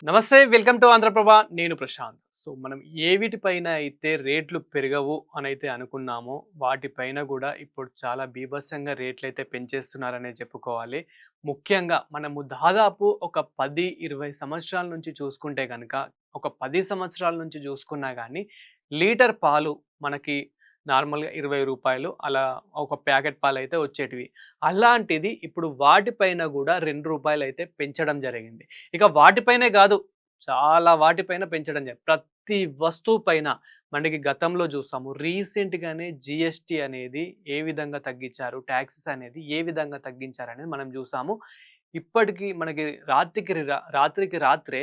నమస్తే welcome to Andhraprabha నేను ప్రశాంత్. మనం ఏ వీటిపైన అయితే రేట్లు పెరగవు అని అయితే అనుకున్నామో వాటిపైన కూడా ఇప్పుడు చాలా బీభత్సంగా రేట్లు అయితే పెంచేస్తున్నారనే చెప్పుకోవాలి. ముఖ్యంగా మనము దాదాపు ఒక 10-20 సంవత్సరాల నుంచి చూసుకుంటే గనక ఒక 10 సంవత్సరాల నుంచి చూసుకున్నా కానీ లీటర్ పాలు మనకి నార్మల్‌గా రూ. 20 అలా ఒక ప్యాకెట్ పాలైతే వచ్చేటివి. అలాంటిది ఇప్పుడు వాటిపైన గూడా రూ. 2 అయితే పెంచడం జరిగింది. ఇక వాటిపైనే గాదు, చాలా వాటిపైన పెంచడం ప్రతి వస్తువు పైన మనకి గతంలో చూసాము. రీసెంట్‌గానే జీఎస్టీ అనేది ఏ విధంగా తగ్గించారు, టాక్సెస్ అనేది ఏ విధంగా తగ్గించారనేది మనం చూసాము. ఇప్పటికి మనకి రాత్రికి రాత్రే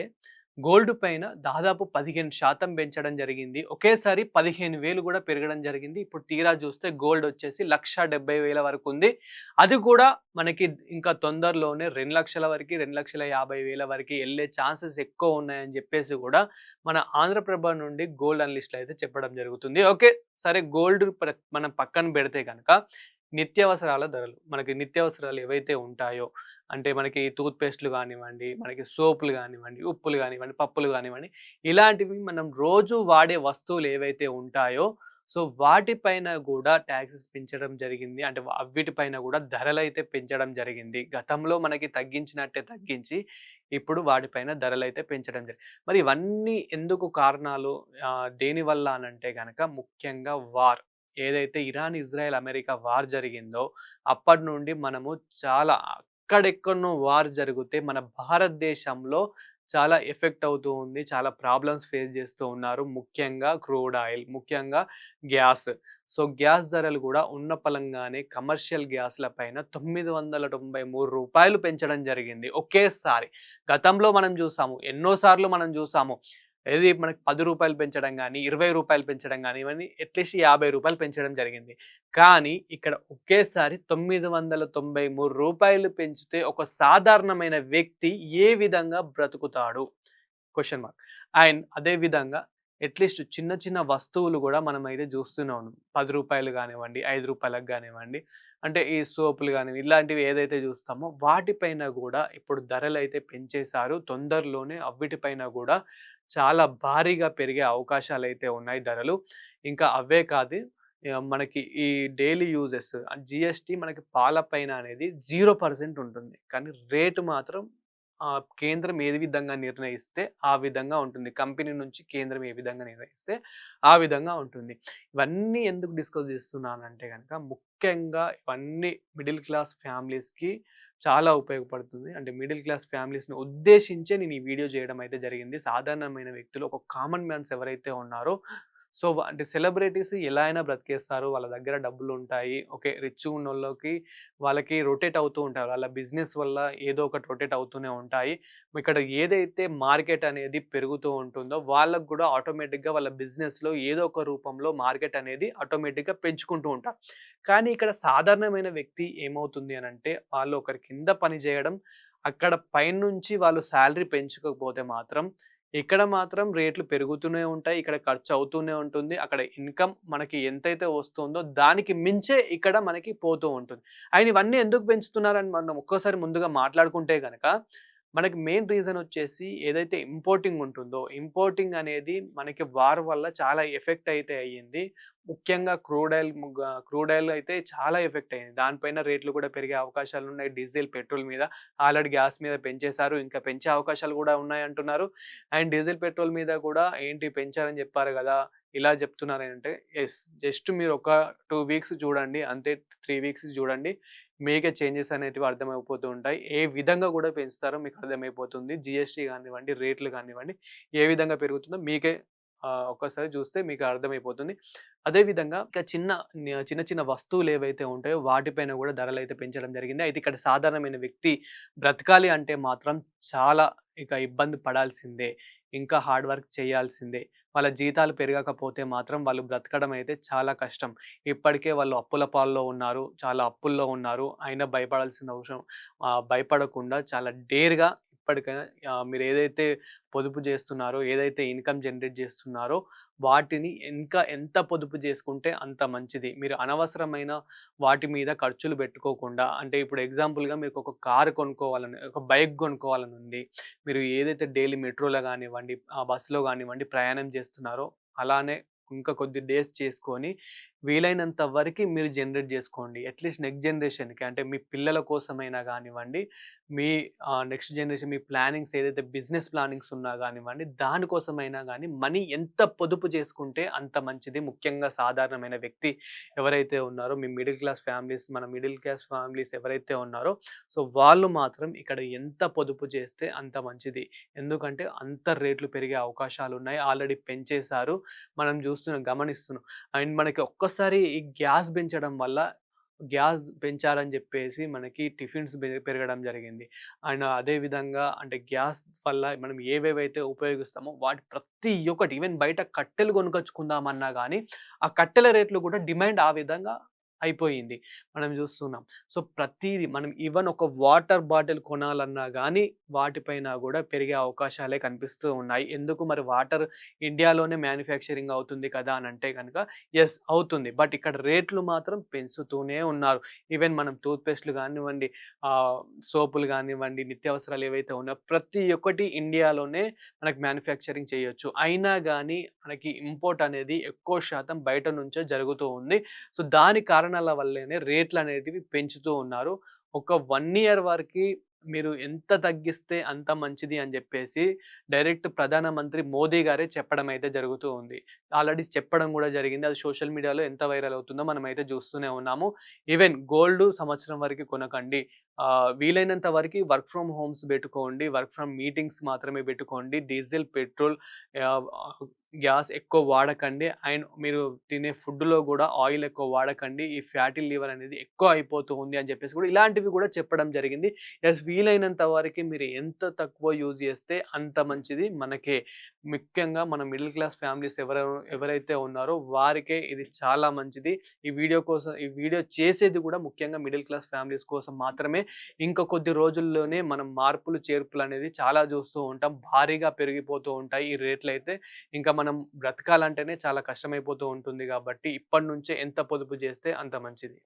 గోల్డ్ పైన దాదాపు 15% పెంచడం జరిగింది. ఒకేసారి 15,000 గూడా పెరగడం జరిగింది. ఇప్పుడు తీరా చూస్తే గోల్డ్ వచ్చేసి 1,70,000 వరకుంది. అది కూడా మనకి ఇంకా తొందరలోనే 2,00,000 వరకి, 2,50,000 వరకి ఎళ్ళే ఛాన్సెస్ ఎక్కువ ఉన్నాయని జెప్పేసి గూడా మన ఆంధ్రప్రభ నుండి గోల్డ్ అనలిస్ట్‌లు అయితే చెప్పడం జరుగుతుంది. ఓకే. సరే గోల్డ్ మనం పక్కన పెడితే గనక నిత్యావసరాల ధరలు. మనకి నిత్యావసరాలు ఏవైతే ఉంటాయో అంటే మనకి టూత్ పేస్ట్‌లు గానివ్వండి, మనకి సోపులు గానివ్వండి, ఉప్పులు గానివ్వండి, పప్పులు గానివ్వండి, ఇలాంటివి మనం రోజు వాడే వస్తువులు ఏవైతే ఉంటాయో వాటిపైన గూడా టాక్సెస్ పెంచడం జరిగింది. అంటే అవిటిపైన గూడా ధరలైతే పెంచడం జరిగింది. గతంలో మనకి తగ్గించినట్టే తగ్గించి ఇప్పుడు వాటిపైన ధరలైతే పెంచడం జరిగింది. మరి ఇవన్నీ ఎందుకు కారణాలు దేనివల్ల అనంటే గనక ముఖ్యంగా వార్. ఏదైతే ఇరాన్, ఇజ్రాయెల్, అమెరికా వార్ జరిగిందో అప్పటి నుండి మనము చాలా ఎక్కడెక్కడనో వార్ జరిగితే మన భారతదేశంలో చాలా ఎఫెక్ట్ అవుతూ ఉంది. చాలా ప్రాబ్లమ్స్ ఫేస్ చేస్తూ ఉన్నారు. ముఖ్యంగా క్రూడ్ ఆయిల్, ముఖ్యంగా గ్యాస్. గ్యాస్ ధరలు గూడా ఉన్న పలంగానే కమర్షియల్ గ్యాస్‌ల పైన రూ. 993 పెంచడం జరిగింది ఒకేసారి. గతంలో మనం చూసాము. ఎన్నో సార్లు మనం చూసాము. ఏది మనకి రూ. 10 పెంచడం గాని, రూ. 20 పెంచడం గాని, ఇవన్నీ అట్‌లీస్ట్ రూ. 50 పెంచడం జరిగింది. కానీ ఇక్కడ ఒకేసారి రూ. 993 పెంచితే ఒక సాధారణమైన వ్యక్తి ఏ విధంగా బ్రతుకుతాడు? Question mark. అండ్ అదే విధంగా అట్‌లీస్ట్ చిన్న చిన్న వస్తువులు గూడా మనమైతే జూస్తూనే ఉన్నాం. రూ. 10 గానివ్వండి, రూ. 5 గానివ్వండి, అంటే ఈ సోపులు గానివి ఇలాంటివి ఏదైతే జూస్తామో వాటిపైన గూడా ఇప్పుడు ధరలైతే పెంచేశారు. తొందరలోనే అవిటిపైన గూడా చాలా భారీగా పెరిగే అవకాశాలైతే ఉన్నాయి ధరలు. ఇంకా అవే కాదు, మనకి ఈ డైలీ యూజెస్ జీఎస్టీ మనకి పాల పైన అనేది 0% ఉంటుంది. కానీ రేటు మాత్రం కేంద్రం ఏ విధంగా నిర్ణయిస్తే ఆ విధంగా ఉంటుంది. కంపెనీ నుంచి కేంద్రం ఏ విధంగా నిర్ణయిస్తే ఆ విధంగా ఉంటుంది. ఇవన్నీ ఎందుకు డిస్కస్ చేస్తున్నానంటే గనక ముఖ్యంగా ఇవన్నీ మిడిల్ క్లాస్ ఫ్యామిలీస్‌కి చాలా ఉపయోగపడుతుంది. అంటే మిడిల్ క్లాస్ ఫ్యామిలీస్‌ని ఉద్దేశించే నేను ఈ వీడియో చేయడం అయితే జరిగింది. సాధారణమైన వ్యక్తులు ఒక కామన్ మ్యాన్స్ ఎవరైతే ఉన్నారో అంటే సెలబ్రిటీస్ ఎలా అయినా బ్రతికేస్తారు. వాళ్ళ దగ్గర డబ్బులుంటాయి. ఓకే. రిచ్‌గా ఉన్నోళ్ళకి వాళ్ళకి రొటేట్ అవుతూ ఉంటారు. వాళ్ళ బిజినెస్ వల్ల ఏదో ఒకటి రొటేట్ అవుతూనే ఉంటాయి. ఇక్కడ ఏదైతే మార్కెట్ అనేది పెరుగుతూ ఉంటుందో వాళ్ళకి గూడా ఆటోమేటిక్‌గా వాళ్ళ బిజినెస్‌లో ఏదో ఒక రూపంలో మార్కెట్ అనేది ఆటోమేటిక్‌గా పెంచుకుంటూ ఉంటారు. కానీ ఇక్కడ సాధారణమైన వ్యక్తి ఏమవుతుంది అనంటే వాళ్ళు ఒకరి కింద పని జేయడం, అక్కడ పైనుంచి వాళ్ళు సాలరీ పెంచుకోకపోతే మాత్రం ఇక్కడ మాత్రం రేట్లు పెరుగుతూనే ఉంటాయి. ఇక్కడ ఖర్చు అవుతూనే ఉంటుంది. అక్కడ ఇన్‌కమ్ మనకి ఎంతైతే వస్తుందో దానికి మించే ఇక్కడ మనకి పోతూ ఉంటుంది. ఆయన ఇవన్నీ ఎందుకు పెంచుతున్నారని మనం ఒక్కసారి ముందుగా మాట్లాడుకుంటే గనక, మనకి మెయిన్ రీజన్ వచ్చేసి ఏదైతే ఇంపోర్టింగ్ ఉంటుందో, ఇంపోర్టింగ్ అనేది మనకి వార్ వల్ల చాలా ఎఫెక్ట్ అయితే అయ్యింది. ముఖ్యంగా క్రూడ్ ఆయిల్ అయితే చాలా ఎఫెక్ట్ అయింది. దానిపైన రేట్లు కూడా పెరిగే అవకాశాలున్నాయి. డీజిల్, పెట్రోల్ మీద ఆల్రెడీ గ్యాస్ మీద పెంచేశారు. ఇంకా పెంచే అవకాశాలు కూడా ఉన్నాయంటున్నారు. అండ్ డీజిల్, పెట్రోల్ మీద కూడా ఏంటి పెంచారని చెప్పారు గదా! ఇలా చెప్తున్నారేంటే యెస్. జస్ట్ మీరు ఒక 2 వీక్స్ చూడండి. అంతే 3 వీక్స్ చూడండి. మీకే చేంజెస్ అనేటివి అర్థమైపోతూ ఉంటాయి. ఏ విధంగా కూడా పెంచుతారో మీకు అర్థమైపోతుంది. జీఎస్టీ గానివ్వండి, రేట్లు గానివ్వండి, ఏ విధంగా పెరుగుతుందో మీకే ఒక్కసారి చూస్తే మీకు అర్థమైపోతుంది. అదే విధంగా ఇంకా చిన్న చిన్న వస్తువులు ఏవైతే ఉంటాయో వాటిపైన కూడా ధరలైతే పెంచడం జరిగింది. అయితే ఇక్కడ సాధారణమైన వ్యక్తి బ్రతకాలి అంటే మాత్రం చాలా ఇక ఇబ్బంది పడాల్సిందే. ఇంకా హార్డ్ వర్క్ చేయాల్సిందే. వాళ్ళ జీతాలు పెరగకపోతే మాత్రం వాళ్ళు బ్రతకడం అయితే చాలా కష్టం. ఇప్పటికే వాళ్ళు అప్పుల పాల్లో ఉన్నారు. చాలా అప్పుల్లో ఉన్నారు. అయినా భయపడాల్సిన అవసరం భయపడకుండా చాలా డేర్‌గా ఎప్పటికైనా మీరేదైతే పొదుపు చేస్తున్నారో, ఏదైతే ఇన్‌కమ్ జనరేట్ చేస్తున్నారో, వాటిని ఇంకా ఎంత పొదుపు చేసుకుంటే అంత మంచిది. మీరు అనవసరమైన వాటి మీద ఖర్చులు పెట్టుకోకుండా అంటే ఇప్పుడు ఎగ్జాంపుల్‌గా మీకొక కారు కొనుక్కోవాలని, ఒక బైక్ కొనుక్కోవాలనుంది. మీరు ఏదైతే డైలీ మెట్రోలో గానివ్వండి, బస్సులో గానివ్వండి ప్రయాణం చేస్తున్నారో, అలానే ఇంకా కొద్ది డేస్ చేసుకొని వీలైనంత వరకి మీరు జనరేట్ జేసుకోండి. అట్‌లీస్ట్ నెక్స్ట్ జనరేషన్‌కి అంటే మీ పిల్లల కోసమైనా గానివ్వండి, మీ నెక్స్ట్ జనరేషన్ మీ ప్లానింగ్స్ ఏదైతే బిజినెస్ ప్లానింగ్స్ ఉన్నా గానివ్వండి, దానికోసమైనా గానీ మనీ ఎంత పొదుపు చేసుకుంటే అంత మంచిది. ముఖ్యంగా సాధారణమైన వ్యక్తి ఎవరైతే ఉన్నారో మీ మిడిల్ క్లాస్ ఫ్యామిలీస్ మన మిడిల్ క్లాస్ ఫ్యామిలీస్ ఎవరైతే ఉన్నారో సో వాళ్ళు మాత్రం ఇక్కడ ఎంత పొదుపు చేస్తే అంత మంచిది. ఎందుకంటే అంత రేట్లు పెరిగే అవకాశాలున్నాయి. ఆల్రెడీ పెంచేశారు. మనం జూస్తున్నాం, గమనిస్తున్నాం. అండ్ మనకి ఒక్కసారి ఈ గ్యాస్ పెంచడం వల్ల గ్యాస్ పెంచారని జెప్పేసి మనకి టిఫిన్స్ పెరగడం జరిగింది. అండ్ అదే విధంగా అంటే గ్యాస్ వల్ల మనం ఏవేవైతే ఉపయోగిస్తామో వాటి ప్రతి ఒక్కటి ఈవెన్ బయట కట్టెలు కొనుకొచ్చుకుందామన్నా గానీ, ఆ కట్టెల రేట్లు గూడా డిమాండ్ ఆ విధంగా అయిపోయింది. మనం జూస్తున్నాం. సో ప్రతీది మనం ఈవెన్ ఒక వాటర్ బాటిల్ కొనాలన్నా గానీ వాటిపైన గూడా పెరిగే అవకాశాలే కనిపిస్తూ ఉన్నాయి. ఎందుకు మరి వాటర్ ఇండియాలోనే మ్యానుఫ్యాక్చరింగ్ అవుతుంది కదా అనంటే గనక యెస్ అవుతుంది. బట్ ఇక్కడ రేట్లు మాత్రం పెంచుతూనే ఉన్నారు. ఈవెన్ మనం టూత్ పేస్ట్‌లు గానివ్వండి, ఆహ్, సోపులు గానివ్వండి, నిత్యావసరాలు ఏవైతే ఉన్నాయో ప్రతి ఒక్కటి ఇండియాలోనే మనకు మ్యానుఫ్యాక్చరింగ్ చేయొచ్చు. అయినా గానీ మనకి ఇంపోర్ట్ అనేది ఎక్కువ శాతం బయట నుంచే జరుగుతూ ఉంది. సో దాని కారణాల వల్లనే రేట్లనేటివి పెంచుతూ ఉన్నారు. ఒక 1 ఇయర్ వరకి మీరు ఎంత తగ్గిస్తే అంత మంచిది అని జెప్పేసి డైరెక్ట్ ప్రధానమంత్రి మోదీ గారే చెప్పడం అయితే జరుగుతూ ఉంది. ఆల్రెడీ చెప్పడం గూడా జరిగింది. అది సోషల్ మీడియాలో ఎంత వైరల్ అవుతుందో మనమైతే జూస్తూనే ఉన్నాము. ఈవెన్ గోల్డ్ సంవత్సరం వరకి కొనకండి. వీలైనంత వరకి వర్క్ ఫ్రమ్ హోమ్స్ బెట్టుకోండి. వర్క్ ఫ్రమ్ మీటింగ్స్ మాత్రమే బెట్టుకోండి. డీజిల్, పెట్రోల్ ఆహ్, గ్యాస్ ఎక్కువ వాడకండి. అండ్ మీరు తినే ఫుడ్‌లో గూడా ఆయిల్ ఎక్కువ వాడకండి. ఈ ఫ్యాటీ లివర్ అనేది ఎక్కువ అయిపోతూ ఉంది అని జెప్పేసి గూడా ఇలాంటివి గూడా చెప్పడం జరిగింది. యెస్ వీలైనంత వరకి మీరు ఎంత తక్కువ యూజ్ జేస్తే అంత మంచిది మనకే. ముఖ్యంగా మన మిడిల్ క్లాస్ ఫ్యామిలీస్ ఎవరైతే ఉన్నారో వారికే ఇది చాలా మంచిది. ఈ వీడియో చేసేది గూడా ముఖ్యంగా మిడిల్ క్లాస్ ఫ్యామిలీస్ కోసం మాత్రమే. ఇంకా కొద్ది రోజుల్లోనే మనం మార్పులు, చేర్పులనేది చాలా జూస్తూ ఉంటాం. భారీగా పెరిగిపోతూ ఉంటాయి ఈ రేట్లయితే. ఇంకా మనం బ్రతకాలంటేనే చాలా కష్టమైపోతూ ఉంటుంది గాబట్టి, ఇప్పటి నుంచే ఎంత పొదుపు జేస్తే అంత మంచిది.